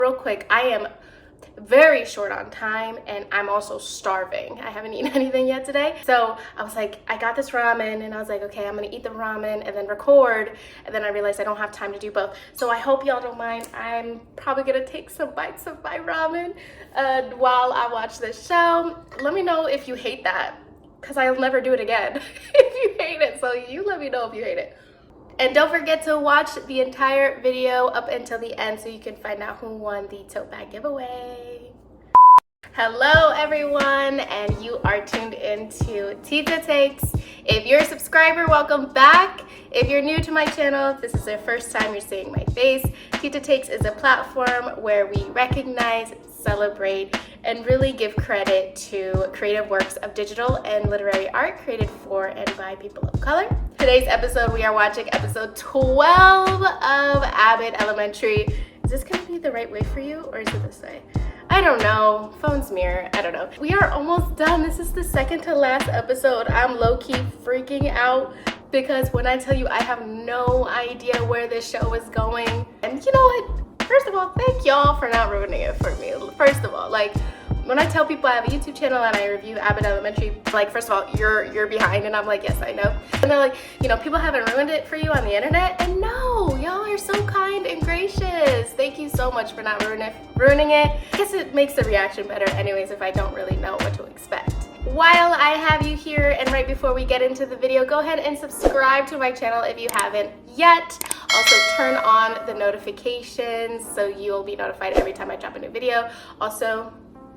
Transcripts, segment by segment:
Real quick, I am very short on time and I'm also starving. I haven't eaten anything yet today. So I was like, I got this ramen and I was like, okay, I'm gonna eat the ramen and then record. And then I realized I don't have time to do both. So I hope y'all don't mind. I'm probably gonna take some bites of my ramen while I watch this show. Let me know if you hate that, because I'll never do it again if you hate it. So you let me know if you hate it. And don't forget to watch the entire video up until the end so you can find out who won the tote bag giveaway. Hello everyone, and you are tuned into TITA. If you're a subscriber, welcome back. If you're new to my channel, this is the first time you're seeing my face. TITA is a platform where we recognize, celebrate, and really give credit to creative works of digital and literary art created for and by people of color. Today's episode, we are watching episode 12 of Abbott Elementary. Is this gonna be the right way for you, or is it this way? I don't know. Phone's mirror. I don't know. We are almost done. This is the second to last episode. I'm low-key freaking out because when I tell you I have no idea where this show is going. And you know what? First of all, thank y'all for not ruining it for me. First of all, like, when I tell people I have a YouTube channel and I review Abbott Elementary, like, first of all, you're behind, and I'm like, yes, I know. And they're like, you know, people haven't ruined it for you on the internet, and no, y'all are so kind and gracious. Thank you so much for not ruining it. I guess it makes the reaction better anyways if I don't really know what to expect. While I have you here, and right before we get into the video, go ahead and subscribe to my channel if you haven't yet. Also turn on the notifications so you'll be notified every time I drop a new video. Also,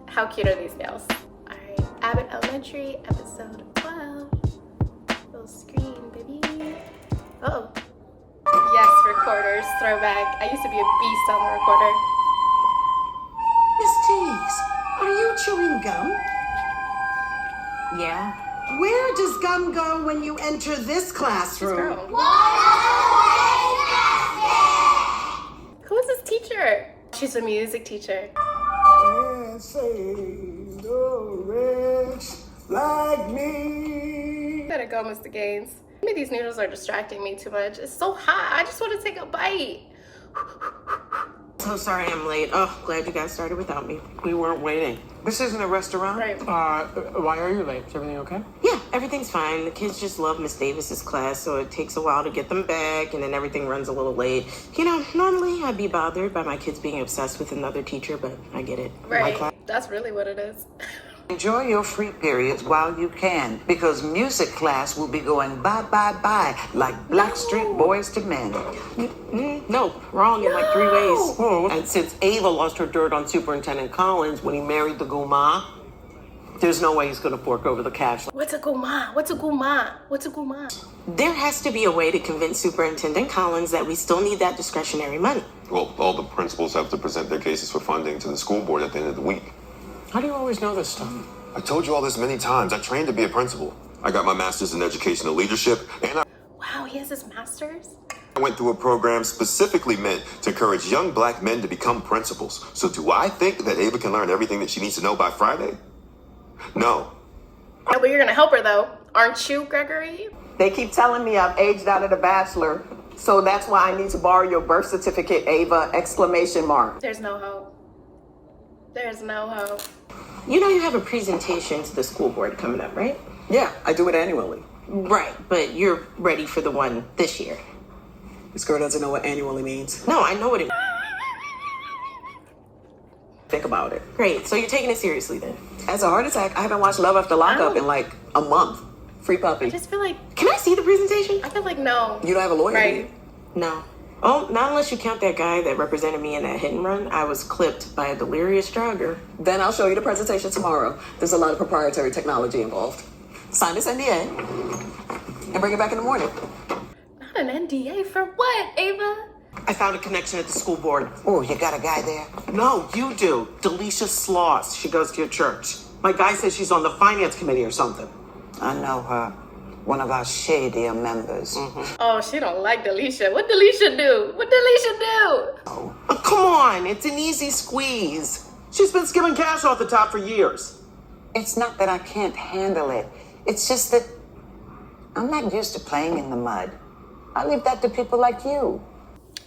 how cute are these nails? All right, Abbott Elementary, episode 12. Little screen, baby. Uh-oh. Yes, recorders, throwback. I used to be a beast on the recorder. Miss Tease, are you chewing gum? Yeah. Where does gum go when you enter this classroom? Who is this teacher? She's a music teacher. And say no rich like me. Better go, Mr. Gaines. Maybe these noodles are distracting me too much. It's so hot. I just want to take a bite. So sorry I'm late. Oh, glad you guys started without me. We weren't waiting. This isn't a restaurant. Right. Why are you late? Is everything okay? Yeah, everything's fine. The kids just love Miss Davis's class, so it takes a while to get them back, and then everything runs a little late. You know, normally I'd be bothered by my kids being obsessed with another teacher, but I get it. Right. That's really what it is. Enjoy your free periods while you can, because music class will be going bye like Blackstreet Boys to Men. No, wrong in like 3 ways. Oh, and since Ava lost her dirt on Superintendent Collins when he married the Guma, there's no way he's going to fork over the cash. What's a guma? What's a guma? What's a guma? There has to be a way to convince Superintendent Collins that we still need that discretionary money. Well, all the principals have to present their cases for funding to the school board at the end of the week. How do you always know this stuff? I told you all this many times. I trained to be a principal. I got my master's in educational leadership, and Wow, he has his master's? I went through a program specifically meant to encourage young black men to become principals. So do I think that Ava can learn everything that she needs to know by Friday? No. Oh, but you're gonna help her though, aren't you, Gregory? They keep telling me I've aged out of the bachelor, so that's why I need to borrow your birth certificate, Ava, exclamation mark. There's no hope. There's no hope. You know you have a presentation to the school board coming up, right? Yeah, I do it annually. Right, but you're ready for the one this year. This girl doesn't know what annually means. No, I know what it means. Think about it. Great, so you're taking it seriously then. As a heart attack, I haven't watched Love After Lockup in like a month. Free I puppy. just feel like, Can I see the presentation? I feel like no. You don't have a lawyer, do Right. you? No. Oh, not unless you count that guy that represented me in that hit and run. I was clipped by a delirious jogger. Then I'll show you the presentation tomorrow. There's a lot of proprietary technology involved. Sign this NDA and bring it back in the morning. Not an NDA for what, Ava? I found a connection at the school board. Oh, you got a guy there? No, you do. Delisha Sloss. She goes to your church. My guy says she's on the finance committee or something. I know her. One of our shadier members. Oh, she don't like Delisha. What Delisha do? What Delisha do? Oh, come on. It's an easy squeeze. She's been skimming cash off the top for years. It's not that I can't handle it. It's just that I'm not used to playing in the mud. I leave that to people like you.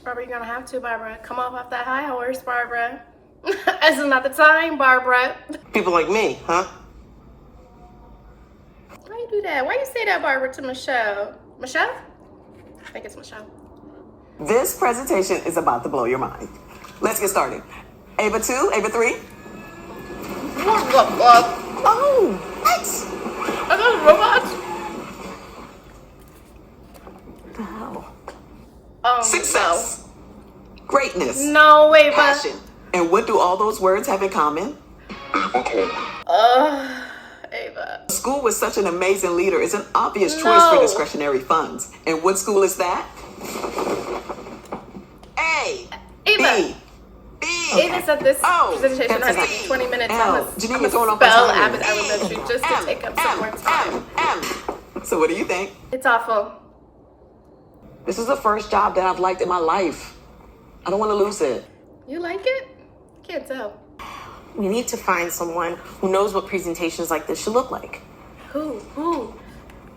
Barbara, you're gonna have to, Barbara. Come off that high horse, Barbara. This is not the time, Barbara. People like me, huh? Why you do that? Why you say that, Barbara, to Michelle? Michelle? I think it's Michelle. This presentation is about to blow your mind. Let's get started. Ava 2, Ava 3. What the fuck? Oh, what? Are those robots? What the hell? Success. Greatness. No, Ava. Passion. And what do all those words have in common? Ava. A school with such an amazing leader is an obvious choice for discretionary funds. And what school is that? A. Ava. B. Ava said this Oh, presentation that's has a 20 minutes. L. I'm gonna Janine, you're throwing off spell my time. Abbott Elementary just to take up some more time. M. So what do you think? It's awful. This is the first job that I've liked in my life. I don't want to lose it. You like it? Can't tell. We need to find someone who knows what presentations like this should look like. Who?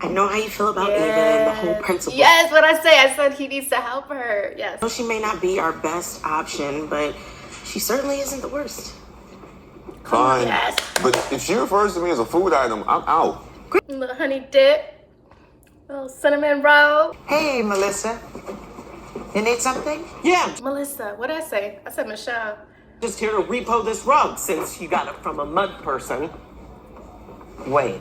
I know how you feel about Ava and the whole principal. Yes, what I say. I said he needs to help her. Yes. I know she may not be our best option, but she certainly isn't the worst. Fine. Yes. But if she refers to me as a food item, I'm out. Little honey dip. Little cinnamon roll. Hey, Melissa. You need something? Yeah, Melissa, what did I say? I said Michelle. just here to repo this rug since you got it from a mud person. Wait.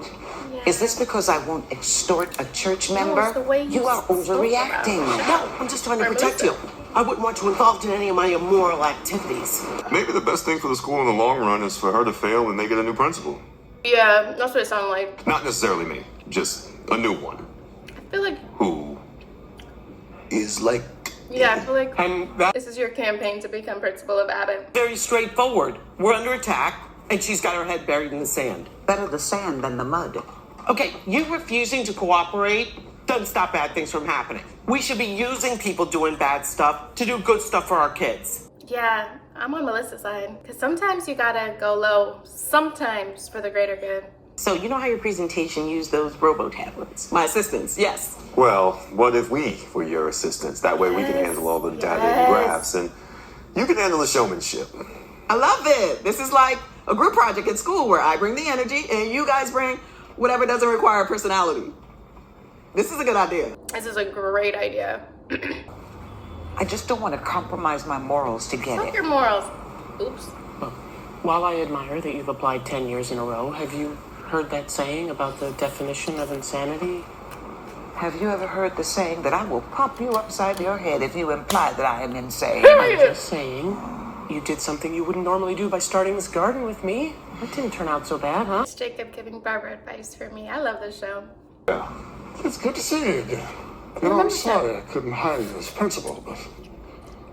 Is this because I won't extort a church member? it's the way you are spoke overreacting. No, I'm just trying to Right, protect you. Melissa? I wouldn't want you involved in any of my immoral activities. Maybe the best thing for the school in the long run is for her to fail and they get a new principal. Yeah, that's what it sounded like. Not necessarily me, just a new one. I feel like, Who is like yeah, I feel like And that's this is your campaign to become principal of Abbott. very straightforward. We're under attack, and she's got her head buried in the sand. Better the sand than the mud. Okay, you refusing to cooperate doesn't stop bad things from happening. We should be using people doing bad stuff to do good stuff for our kids. Yeah, I'm on Melissa's side. Because sometimes you gotta go low. Sometimes for the greater good. So you know how your presentation used those robo tablets? My assistants, yes. Well, what if we were your assistants? That way we can handle all the data and graphs and you can handle the showmanship. I love it. This is like a group project at school where I bring the energy and you guys bring whatever doesn't require personality. This is a good idea. This is a great idea. I just don't want to compromise my morals to get Fuck it. your morals. Oops. While I admire that you've applied 10 years in a row, have you heard that saying about the definition of insanity? Have you ever heard the saying that I will pop you upside your head if you imply that I am insane? I'm just saying, you did something you wouldn't normally do by starting this garden with me. That didn't turn out so bad, huh? It's Jacob giving Barbara advice for me. I love this show. Yeah. It's good to see you again. You know, I'm sorry I couldn't hire you as principal, but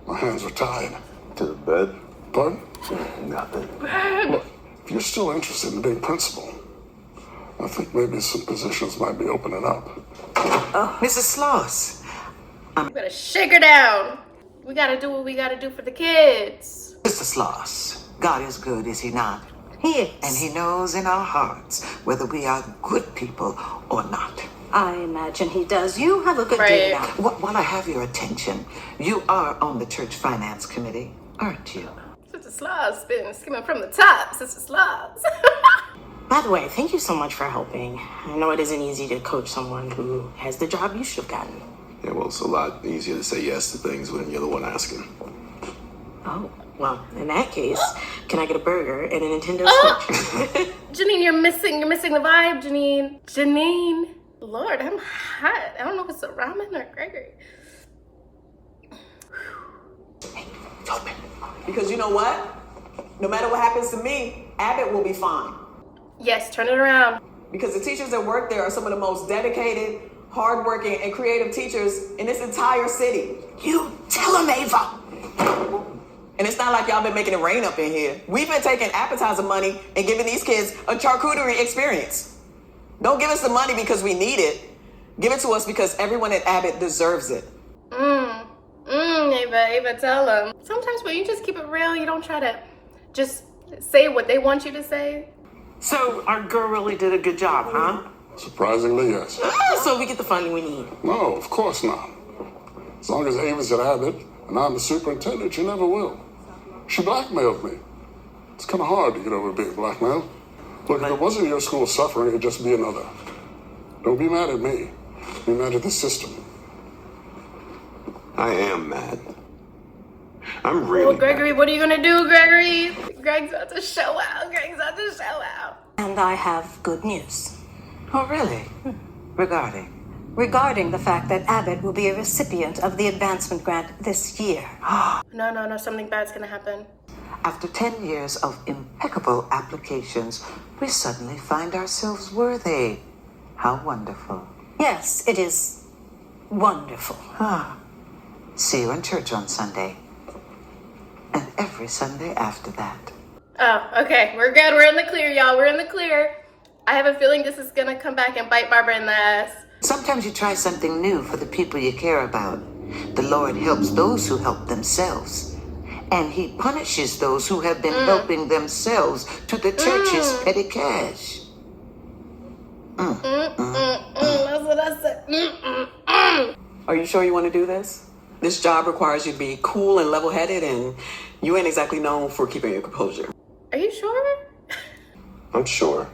my hands are tied. To the bed? Pardon? Nothing. Look, if you're still interested in being principal, I think maybe some positions might be opening up. Mrs. Sloss, You better shake her down. We gotta do what we gotta do for the kids. Mr. Sloss, God is good, is he not? He is. And he knows in our hearts whether we are good people or not. I imagine he does. You have a good Right. day now. While I have your attention, you are on the church finance committee, aren't you? Sister Slob's been skimming from the top. Sister Slob's. By the way, thank you so much for helping. I know it isn't easy to coach someone who has the job you should have gotten. Yeah, well, it's a lot easier to say yes to things when you're the one asking. Oh, well, in that case, can I get a burger and a Nintendo Switch? Janine, you're missing the vibe, Janine. Janine. Lord, I'm hot. I don't know if it's a ramen or Gregory. Open. Because you know what? No matter what happens to me, Abbott will be fine. Yes, turn it around. Because the teachers that work there are some of the most dedicated, hardworking, and creative teachers in this entire city. You tell him, Ava! And it's not like y'all been making it rain up in here. We've been taking appetizer money and giving these kids a charcuterie experience. Don't give us the money because we need it. Give it to us because everyone at Abbott deserves it. Ava, tell them. Sometimes when you just keep it real, you don't try to just say what they want you to say. So our girl really did a good job, huh? Surprisingly, yes. So we get the funding we need. No, of course not. As long as Ava's at Abbott, And I'm the superintendent, you never will. She blackmailed me. It's kind of hard to get over being blackmailed. Look, if it wasn't your school suffering, it'd just be another. Don't be mad at me. Be mad at the system. I am mad. I'm really Well, Gregory, what are you gonna do, Gregory? Greg's about to show out. Greg's about to show out. And I have good news. Oh, really? Regarding? Regarding the fact that Abbott will be a recipient of the advancement grant this year. No, something bad's gonna happen. After 10 years of impeccable applications, we suddenly find ourselves worthy. How wonderful. Yes, it is wonderful. See you in church on Sunday. And every Sunday after that. Oh, okay, we're good. We're in the clear, y'all. We're in the clear. I have a feeling this is gonna come back and bite Barbara in the ass. Sometimes you try something new for the people you care about. The Lord helps those who help themselves. And he punishes those who have been helping themselves to the church's petty cash. That's what I said. Are you sure you want to do this? This job requires you to be cool and level-headed, and you ain't exactly known for keeping your composure. Are you sure? I'm sure.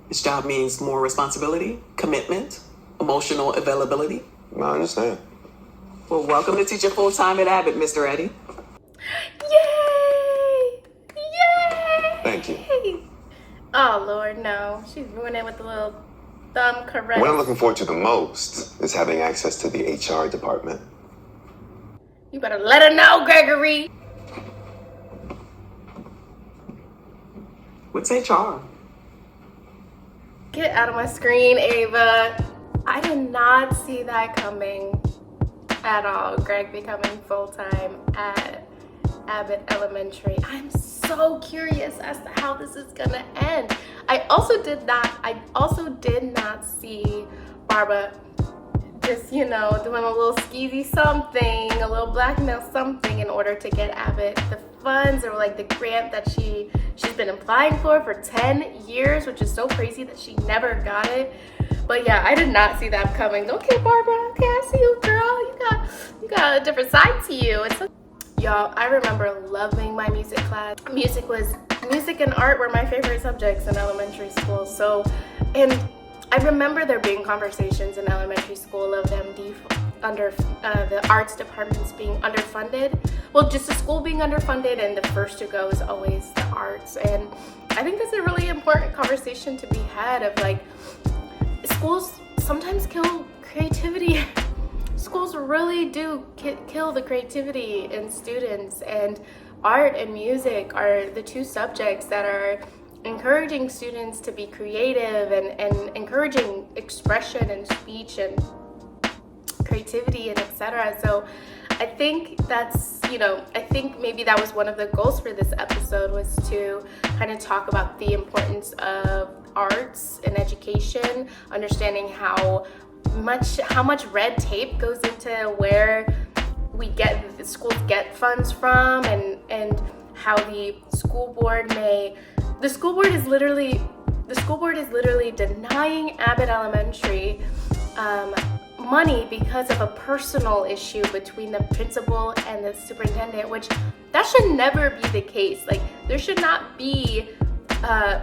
This job means more responsibility, commitment, emotional availability. I understand. Well, welcome to teaching full-time at Abbott, Mr. Eddie. Yay! Yay! Thank you. Oh, Lord, no. She's ruining it with the little thumb caress. What I'm looking forward to the most is having access to the HR department. You better let her know, Gregory. What's HR? Get out of my screen, Ava. I did not see that coming at all. Greg becoming full-time at Abbott Elementary. I'm so curious as to how this is gonna end. I also did not see Barbara just, doing a little skeezy something, a little blackmail something in order to get Abbott the funds or like the grant that she's been applying for 10 years, which is so crazy that she never got it. But yeah, I did not see that coming. Okay, Barbara, okay, I see you, girl. You got a different side to you. Y'all, I remember loving my music class. Music and art were my favorite subjects in elementary school. And I remember there being conversations in elementary school of them the arts departments being underfunded. Well, just the school being underfunded, and the first to go is always the arts. And I think that's a really important conversation to be had of like, schools sometimes kill creativity. Schools really do kill the creativity in students, and art and music are the two subjects that are encouraging students to be creative and encouraging expression and speech and creativity and etc. So I think I think maybe that was one of the goals for this episode, was to kind of talk about the importance of arts in education, understanding how much red tape goes into where the schools get funds from, and how the school board is literally denying Abbott Elementary money because of a personal issue between the principal and the superintendent, which that should never be the case. Like, there should not be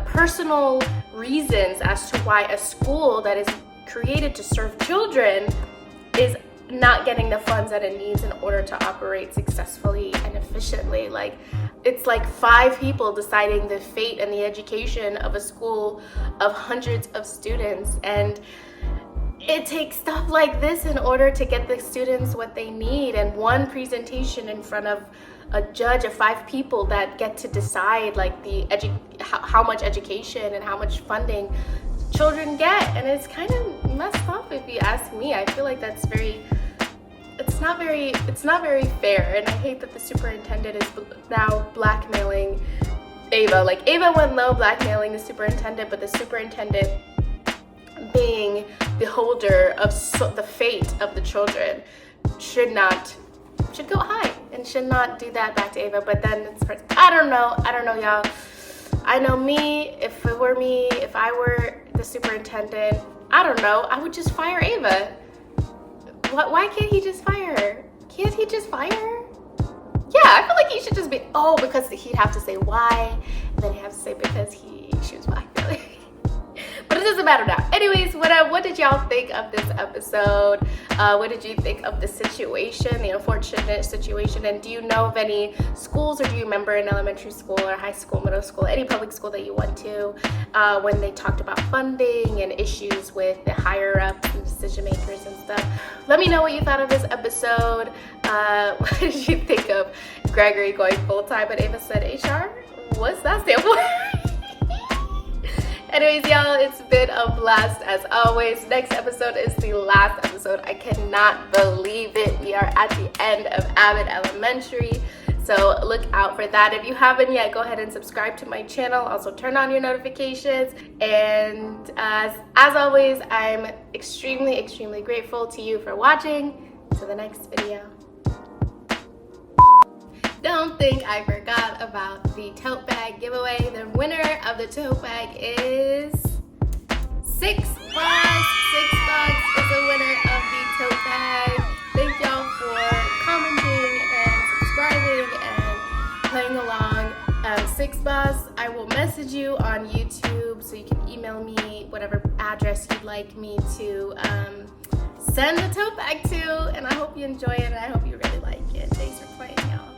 personal reasons as to why a school that is created to serve children is not getting the funds that it needs in order to operate successfully and efficiently. Like, it's like 5 people deciding the fate and the education of a school of hundreds of students, and it takes stuff like this in order to get the students what they need. And one presentation in front of a judge of 5 people that get to decide like how much education and how much funding children get, and it's kind of messed up if you ask me. I feel like it's not very fair, and I hate that the superintendent is now blackmailing Ava. Like, Ava went low blackmailing the superintendent, but the superintendent, being the holder of the fate of the children, should go high and should not do that back to Ava. But then I don't know, y'all. I know me, if I were the superintendent, I don't know, I would just fire Ava. Why can't he just fire her? Can't he just fire her? yeah, I feel like he should just be, oh, because he'd have to say why, and then he'd have to say because she was black, really. But it doesn't matter now. Anyways, what did y'all think of this episode? What did you think of the situation, the unfortunate situation? And do you know of any schools, or do you remember in elementary school or high school, middle school, any public school that you went to, when they talked about funding and issues with the higher ups and decision makers and stuff? Let me know what you thought of this episode. What did you think of Gregory going full-time at Ava said HR? What's that stand for? Anyways, y'all, it's been a blast as always. Next episode is the last episode. I cannot believe it. We are at the end of Abbott Elementary. So look out for that. If you haven't yet, go ahead and subscribe to my channel. Also turn on your notifications. And as always, I'm extremely, extremely grateful to you for watching. To the next video. Don't think I forgot about the tote bag giveaway. The winner of the tote bag is $6. $6 is the winner of the tote bag. Thank y'all for commenting and subscribing and playing along. $6, I will message you on YouTube, so you can email me whatever address you'd like me to send the tote bag to. And I hope you enjoy it, and I hope you really like it. Thanks for playing, y'all.